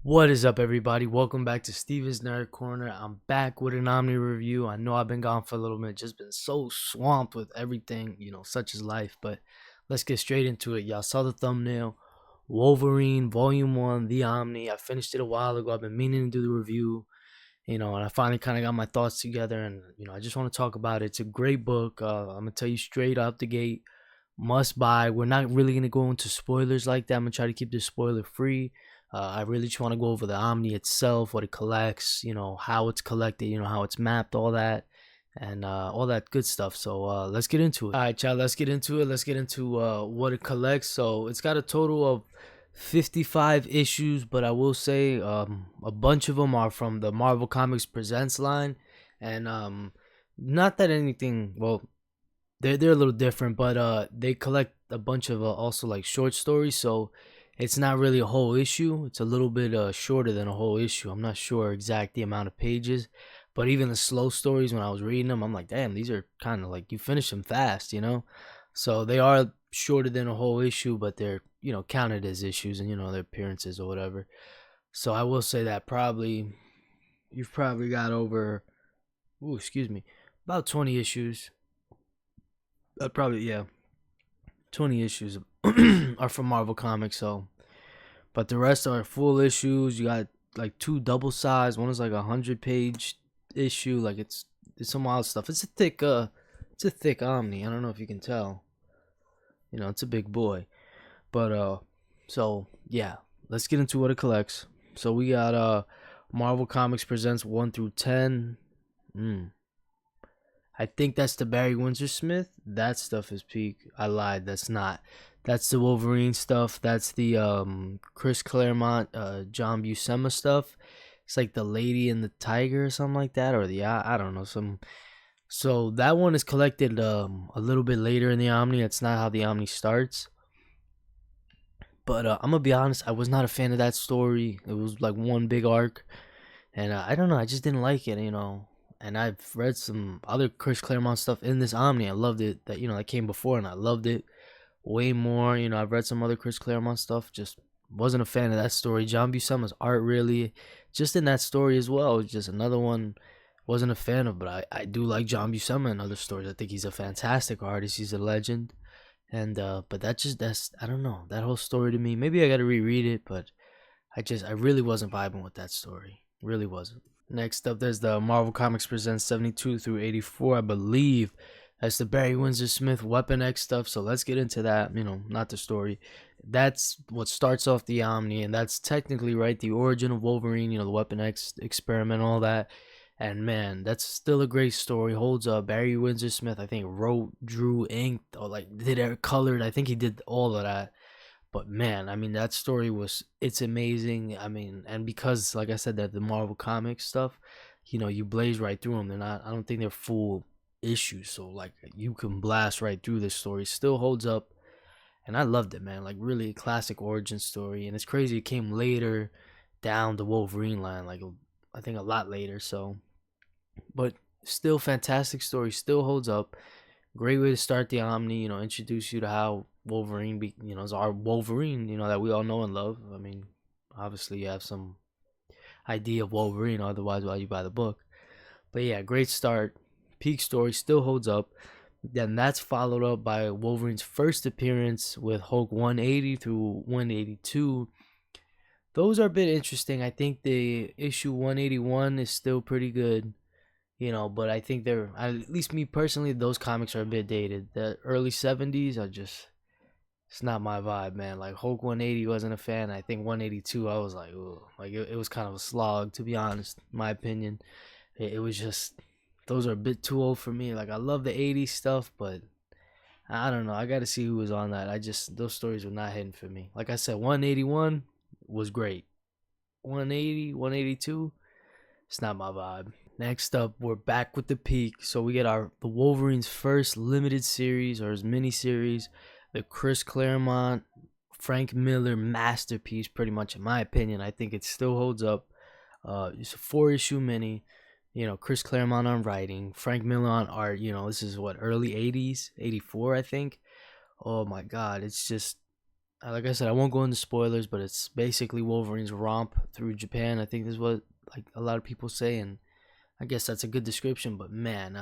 What is up, everybody? Welcome back to Steven's Nerd Corner. I'm back with an Omni review. I know I've been gone for a little bit, just been so swamped with everything, such is life. But let's get straight into it. Y'all saw the thumbnail. Wolverine Volume 1, The Omni. I finished it a while ago. I've been meaning to do the review, and I finally kind of got my thoughts together, and, I just want to talk about it. It's a great book. I'm going to tell you straight out the gate, must buy. We're not really going to go into spoilers like that. I'm going to try to keep this spoiler free. I really just want to go over the Omni itself, what it collects, how it's collected, how it's mapped, all that, and all that good stuff. So let's get into it. All right, y'all, let's get into it. Let's get into what it collects. So it's got a total of 55 issues, but I will say a bunch of them are from the Marvel Comics Presents line, and not that anything, well, they're a little different, but they collect a bunch of also like short stories, so it's not really a whole issue. It's a little bit shorter than a whole issue. I'm not sure exact the amount of pages, but even the slow stories, when I was reading them, I'm like, damn, these are kind of like, you finish them fast, So they are shorter than a whole issue, but they're, counted as issues and, their appearances or whatever. So I will say that you've probably got over, about 20 issues. Probably, 20 issues are from Marvel Comics, but the rest are full issues. You got like 2 double size. One is like 100-page issue. Like it's some wild stuff. It's a thick Omni. I don't know if you can tell. It's a big boy. But so yeah, let's get into what it collects. So we got Marvel Comics Presents 1 through 10. I think that's the Barry Windsor Smith. That stuff is peak. I lied. That's not. That's the Wolverine stuff. That's the Chris Claremont, John Buscema stuff. It's like the Lady and the Tiger or something like that, or I don't know, some. So that one is collected a little bit later in the Omni. That's not how the Omni starts. But I'm gonna be honest. I was not a fan of that story. It was like one big arc, and I don't know. I just didn't like it. And I've read some other Chris Claremont stuff in this Omni. I loved it. That came before, and I loved it way more. I've read some other Chris Claremont stuff. Just wasn't a fan of that story. John Buscema's art, really, just in that story as well, just another one. Wasn't a fan of, but I do like John Buscema in other stories. I think he's a fantastic artist. He's a legend. And but that's I don't know, that whole story to me. Maybe I got to reread it, but I really wasn't vibing with that story. Really wasn't. Next up, there's the Marvel Comics Presents 72 through 84. I believe that's the Barry Windsor Smith Weapon X stuff. So let's get into that. Not the story. That's what starts off the Omni, and that's technically right, the origin of Wolverine. The Weapon X experiment, all that. And man, that's still a great story. Holds up. Barry Windsor Smith, I think, wrote, drew, inked, or like did it colored. I think he did all of that. But man, I mean, that story it's amazing. I mean, and because, like I said, that the Marvel Comics stuff, you blaze right through them. I don't think they're full issues. So like you can blast right through this story. Still holds up. And I loved it, man. Like really a classic origin story. And it's crazy. It came later down the Wolverine line. Like I think a lot later. So, but still fantastic story. Still holds up. Great way to start the Omni, introduce you to how Wolverine is our Wolverine, that we all know and love. I mean, obviously you have some idea of Wolverine, otherwise why you buy the book. But yeah, great start. Peak story, still holds up. Then that's followed up by Wolverine's first appearance with Hulk 180 through 182. Those are a bit interesting. I think the issue 181 is still pretty good. But I think at least me personally, those comics are a bit dated. The early 70s it's not my vibe, man. Like Hulk 180 wasn't a fan. I think 182, I was like, ooh, like it was kind of a slog, to be honest, in my opinion. It was just, those are a bit too old for me. Like I love the 80s stuff, but I don't know. I got to see who was on that. Those stories were not hitting for me. Like I said, 181 was great. 180, 182, it's not my vibe. Next up, we're back with the peak. So we get the Wolverine's first limited series, or his mini series, the Chris Claremont, Frank Miller masterpiece, pretty much in my opinion. I think it still holds up. It's a 4-issue mini. Chris Claremont on writing, Frank Miller on art. This is what, early 80s, 84, I think. Oh my god, it's just like I said, I won't go into spoilers, but it's basically Wolverine's romp through Japan. I think this is what like a lot of people say, and I guess that's a good description. But man,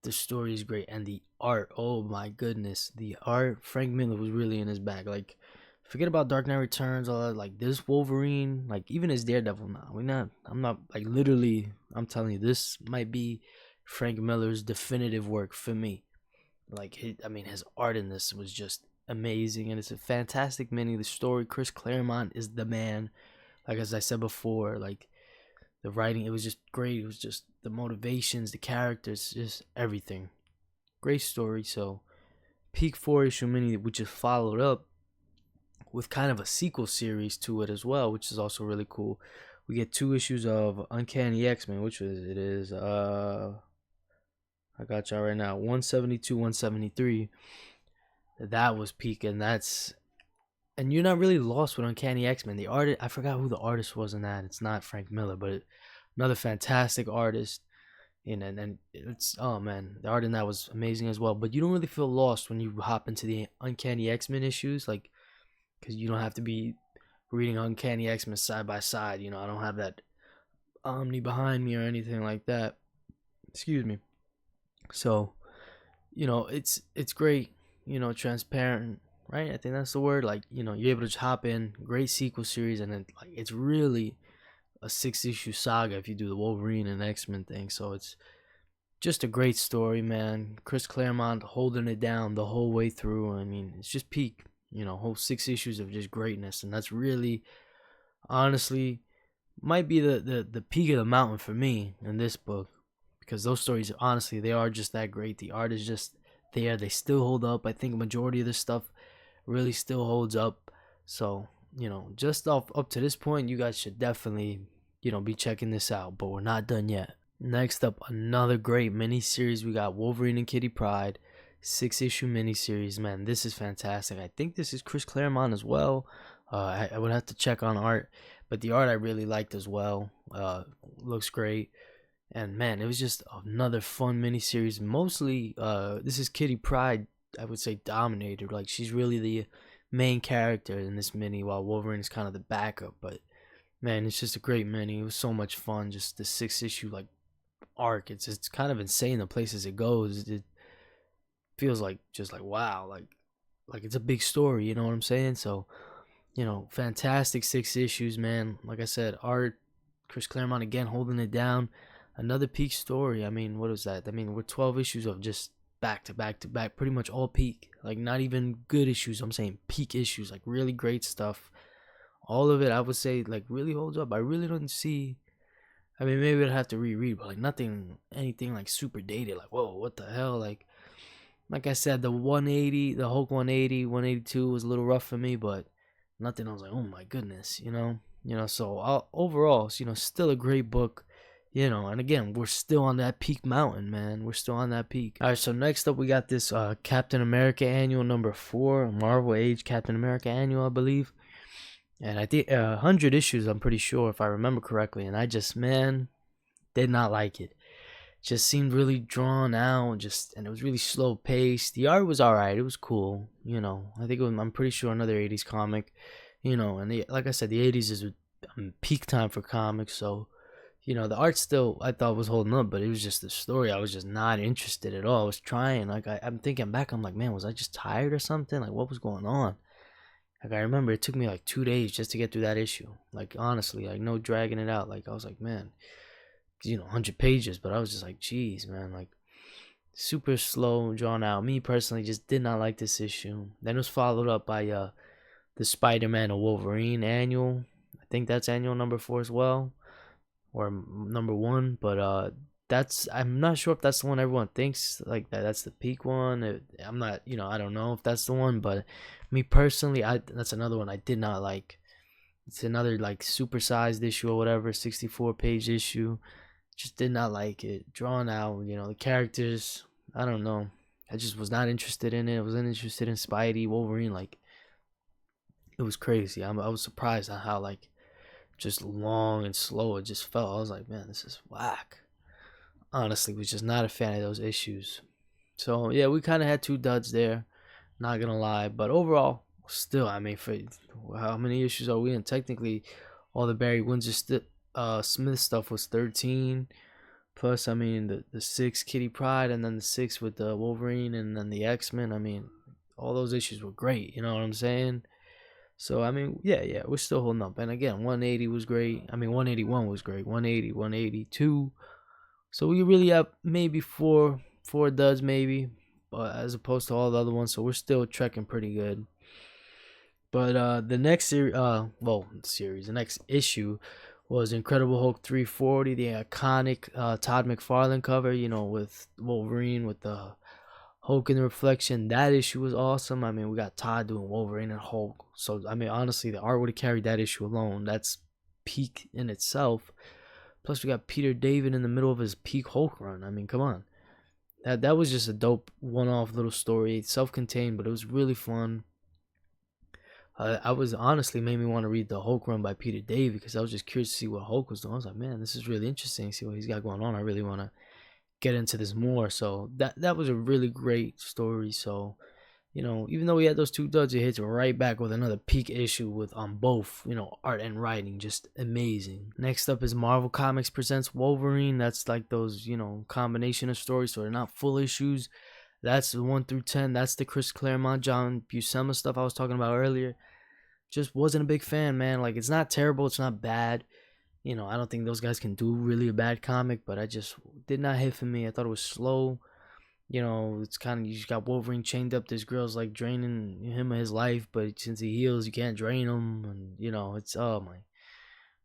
the story is great, and the art. Oh my goodness, the art. Frank Miller was really in his bag. Like, forget about Dark Knight Returns, all that. Like this Wolverine, like even his Daredevil. Now we're not. I'm not like literally. I'm telling you, this might be Frank Miller's definitive work for me. Like, I mean, his art in this was just amazing, and it's a fantastic mini. The story, Chris Claremont is the man. Like as I said before, like the writing, it was just great. It was just the motivations, the characters, just everything. Great story. So, peak 4 issue mini, which is followed up with kind of a sequel series to it as well, which is also really cool. We get 2 issues of Uncanny X-Men, which is I got y'all right now, 172, 173. That was peak, and you're not really lost with Uncanny X-Men. The artist, I forgot who the artist was in that. It's not Frank Miller, but another fantastic artist. And it's, oh man, the art in that was amazing as well. But you don't really feel lost when you hop into the Uncanny X-Men issues, like, because you don't have to be reading Uncanny X-Men side by side. You know, I don't have that Omni behind me or anything like that. Excuse me. So, it's great. Transparent, right? I think that's the word. Like, you're able to just hop in. Great sequel series, and then like it's really a 6 issue saga if you do the Wolverine and X-Men thing. So it's just a great story, man. Chris Claremont holding it down the whole way through. I mean, it's just peak. Whole 6 issues of just greatness, and that's really, honestly, might be the peak of the mountain for me in this book, because those stories, honestly, they are just that great. The art is just there. They still hold up. I think a majority of this stuff really still holds up. So, just up to this point, you guys should definitely, be checking this out. But we're not done yet. Next up, another great miniseries. We got Wolverine and Kitty Pryde, 6 issue miniseries. Man, this is fantastic. I think this is Chris Claremont as well. I would have to check on art, but the art I really liked as well. Looks great. And man, it was just another fun miniseries. Mostly, this is Kitty Pryde, I would say, dominated. Like, she's really the main character in this mini, while Wolverine is kind of the backup. But man, it's just a great mini. It was so much fun. Just the 6 issue like arc. It's kind of insane the places it goes. It feels like just like wow, like it's a big story. You know what I'm saying? So, fantastic 6 issues, man. Like I said, art, Chris Claremont again holding it down. Another peak story. I mean, what was that? I mean, we're 12 issues of just back to back to back, pretty much all peak. Like, not even good issues. I'm saying peak issues, like really great stuff. All of it, I would say, like really holds up. I really don't see. I mean, maybe I'd have to reread, but like anything like super dated. Like, whoa, what the hell? Like I said, the 180, the Hulk 180, 182 was a little rough for me, but nothing. I was like, oh my goodness, So overall, still a great book. And again, we're still on that peak mountain, man. We're still on that peak. All right, so next up, we got this Captain America Annual number 4, Marvel Age Captain America Annual, I believe. And I think 100 issues, I'm pretty sure, if I remember correctly. And I just, man, did not like it. Just seemed really drawn out, and it was really slow paced. The art was alright. It was cool, I think I'm pretty sure another 80s comic, and like I said, the 80s is peak time for comics, so the art still I thought was holding up, but it was just the story. I was just not interested at all. I was trying, like I'm thinking back, I'm like, man, was I just tired or something? Like, what was going on? Like, I remember it took me like 2 days just to get through that issue. Like, honestly, like no dragging it out. Like, I was like, man, 100 pages, but I was just like, geez, man, like super slow, drawn out. Me personally just did not like this issue. Then it was followed up by the Spider-Man and Wolverine annual. I think that's annual number 4 as well, or number 1, but I'm not sure if that's the one everyone thinks like that's the peak one. I'm not, I don't know if that's the one, but me personally, that's another one I did not like. It's another like supersized issue or whatever, 64-page issue. Just did not like it. Drawn out, the characters, I don't know. I just was not interested in it. I wasn't interested in Spidey, Wolverine. Like, it was crazy. I was surprised at how like just long and slow it just felt. I was like, man, this is whack. Honestly, was just not a fan of those issues. So yeah, we kind of had 2 duds there. Not gonna lie, but overall, still, I mean, for how many issues are we in? Technically, all the Barry Windsor Smith stuff was 13. Plus, I mean, the 6 Kitty Pryde, and then the 6 with the Wolverine, and then the X-Men. I mean, all those issues were great. You know what I'm saying? So, I mean, yeah, we're still holding up. And again, 180 was great. I mean, 181 was great. 180, 182. So we really have maybe four duds maybe, but as opposed to all the other ones. So we're still trekking pretty good. But the next the next issue was Incredible Hulk 340, the iconic Todd McFarlane cover, you know, with Wolverine with the Hulk in the reflection. That issue was awesome. I mean, we got Todd doing Wolverine and Hulk. So, I mean, honestly, the art would have carried that issue alone. That's peak in itself. Plus, we got Peter David in the middle of his peak Hulk run. I mean, come on. That was just a dope one-off little story. Self-contained, but it was really fun. I was honestly made me want to read the Hulk run by Peter David because I was just curious to see what Hulk was doing. I was like, man, this is really interesting. See what he's got going on. I really want to get into this more. So that was a really great story. So, you know, even though we had those 2 duds, it hits right back with another peak issue with on both, you know, art and writing, just amazing. Next up is Marvel Comics presents Wolverine. That's like those, you know, combination of stories, so they're not full issues. That's the 1 through 10. That's the Chris Claremont, John Buscema stuff I was talking about earlier. Just wasn't a big fan, man. Like, it's not terrible, it's not bad. You know, I don't think those guys can do really a bad comic, but I just did not hit for me. I thought it was slow. You know, it's kind of, you just got Wolverine chained up. This girl's like draining him of his life, but since he heals, you can't drain him. And, you know, it's, oh my.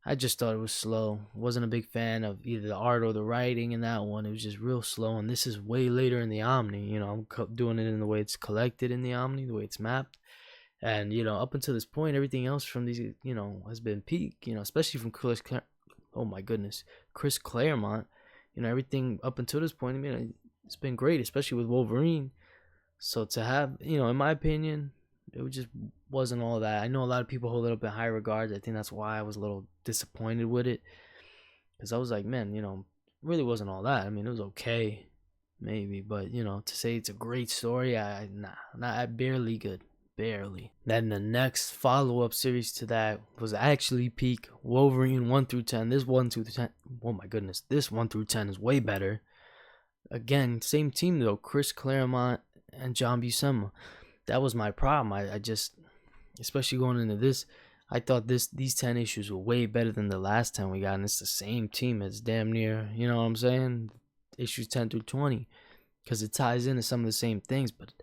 I just thought it was slow. Wasn't a big fan of either the art or the writing in that one. It was just real slow. And this is way later in the Omni. You know, I'm doing it in the way it's collected in the Omni, the way it's mapped. And, you know, up until this point, everything else from these, you know, has been peak, you know, especially from oh my goodness, Chris Claremont. You know, everything up until this point, I mean, it's been great, especially with Wolverine. So to have, you know, in my opinion, it just wasn't all that. I know a lot of people hold it up in high regards. I think that's why I was a little disappointed with it. Because I was like, man, you know, really wasn't all that. I mean, it was okay, maybe. But, you know, to say it's a great story, not barely good. Barely. Then the next follow-up series to that was actually peak Wolverine 1 through 10. This 1 through 10, oh my goodness, this 1 through 10 is way better. Again, same team though, Chris Claremont and John Buscema. That was my problem. I just, especially going into this, I thought these 10 issues were way better than the last 10 we got, and it's the same team. It's damn near, you know what I'm saying? Issues 10 through 20, because it ties into some of the same things, but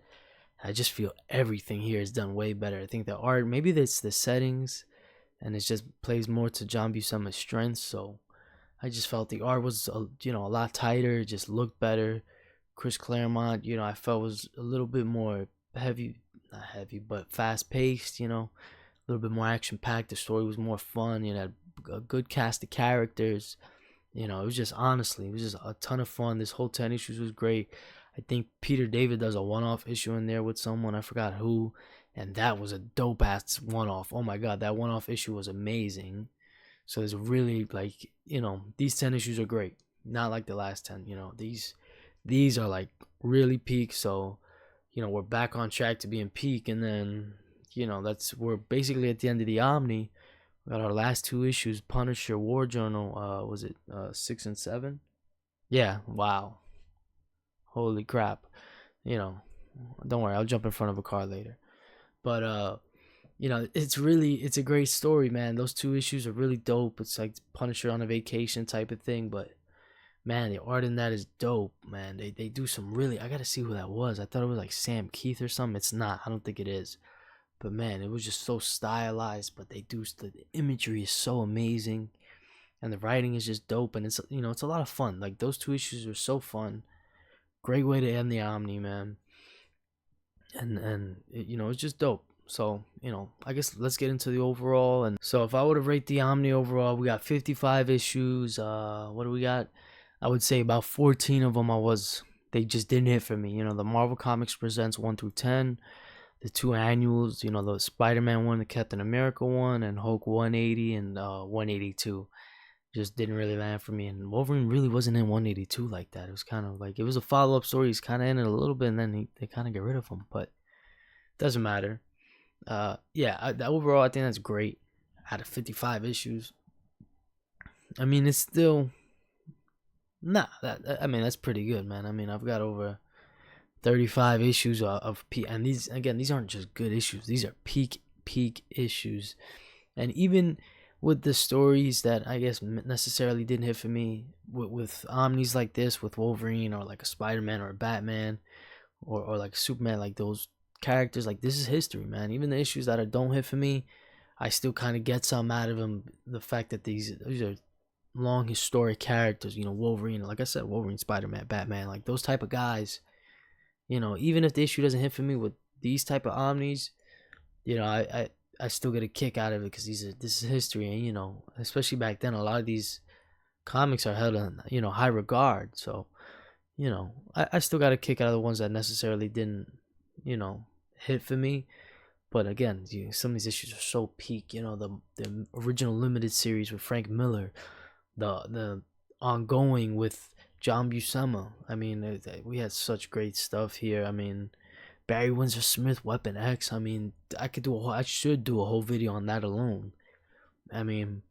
I just feel everything here is done way better. I think the art, maybe it's the settings, and it just plays more to John Buscema's strengths. So I just felt the art was, you know, a lot tighter. It just looked better. Chris Claremont, you know, I felt was a little bit more not heavy, but fast paced. You know, a little bit more action packed. The story was more fun. You know, had a good cast of characters. You know, it was just a ton of fun. This whole 10 issues was great. I think Peter David does a one-off issue in there with someone. I forgot who. And that was a dope-ass one-off. Oh, my God. That one-off issue was amazing. So there's really, like, you know, these 10 issues are great. Not like the last 10. You know, these are, like, really peak. So, you know, we're back on track to being peak. And then, you know, we're basically at the end of the Omni. We got our last 2 issues. Punisher War Journal. Was it 6 and 7? Yeah. Wow. Holy crap. You know, don't worry, I'll jump in front of a car later. But you know, it's a great story, man. Those 2 issues are really dope. It's like Punisher on a vacation type of thing, but man, the art in that is dope, man. They do some really, I gotta see who that was. I thought it was like Sam Keith or something. It's not. I don't think it is. But man, it was just so stylized, but the imagery is so amazing. And the writing is just dope, and it's, you know, it's a lot of fun. Like, those 2 issues are so fun. Great way to end the Omni, man. And you know, it's just dope. So, you know, I guess let's get into the overall. And so if I were to rate the Omni overall, we got 55 issues. What do we got? I would say about 14 of them they just didn't hit for me. You know, the Marvel Comics Presents 1 through 10, the 2 annuals, you know, the Spider-Man one, the Captain America one, and Hulk 180 and 182. Just didn't really land for me. And Wolverine really wasn't in 182 like that. It was kind of like, it was a follow-up story. He's kind of in it a little bit, and then they kind of get rid of him. But Doesn't matter. Yeah, overall, I think that's great. Out of 55 issues, I mean, it's still nah. I mean, that's pretty good, man. I mean, I've got over 35 issues of peak, and these aren't just good issues. These are peak issues, and even with the stories that I guess necessarily didn't hit for me with omnis like this, with Wolverine or like a Spider-Man or a Batman or like Superman, like those characters, like this is history, man. Even the issues that don't hit for me, I still kind of get some out of them. The fact that these are long historic characters, Wolverine, like I said, Wolverine, Spider-Man, Batman, like those type of guys. Even if the issue doesn't hit for me with these type of omnis, I still get a kick out of it because this is history, and especially back then, a lot of these comics are held in high regard. So I still got a kick out of the ones that necessarily didn't hit for me. But again, some of these issues are so peak. The original limited series with Frank Miller, the ongoing with John Buscema. I mean, we had such great stuff here. I mean, Barry Windsor Smith, Weapon X. I mean, I should do a whole video on that alone. I mean,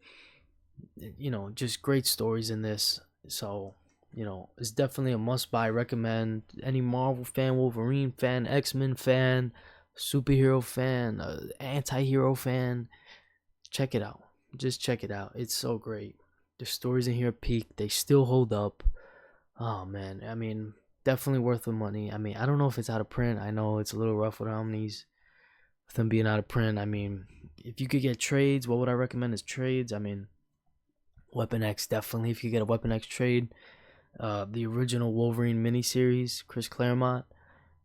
just great stories in this. So, it's definitely a must buy. Recommend any Marvel fan, Wolverine fan, X-Men fan, superhero fan, anti-hero fan. Check it out. Just check it out. It's so great. The stories in here peak. They still hold up. Oh man, I mean, definitely worth the money. I mean, I don't know if it's out of print. I know it's a little rough with Omnis, with them being out of print. I mean, if you could get trades, what would I recommend is trades? I mean, Weapon X, definitely. If you get a Weapon X trade, the original Wolverine miniseries, Chris Claremont,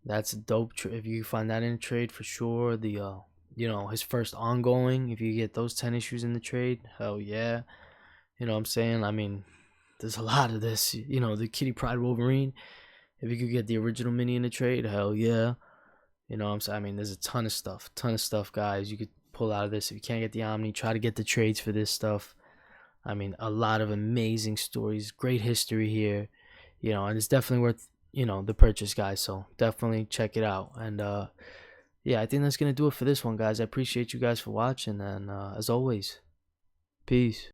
that's a dope. If you find that in a trade, for sure. The his first ongoing, if you get those 10 issues in the trade, hell yeah. You know what I'm saying? I mean, there's a lot of this. The Kitty Pryde Wolverine, if you could get the original mini in the trade, hell yeah. You know what I'm saying? I mean, there's a ton of stuff, guys. You could pull out of this. If you can't get the Omni, try to get the trades for this stuff. I mean, a lot of amazing stories, great history here, and it's definitely worth, the purchase, guys. So definitely check it out. And yeah, I think that's gonna do it for this one, guys. I appreciate you guys for watching, and as always, peace.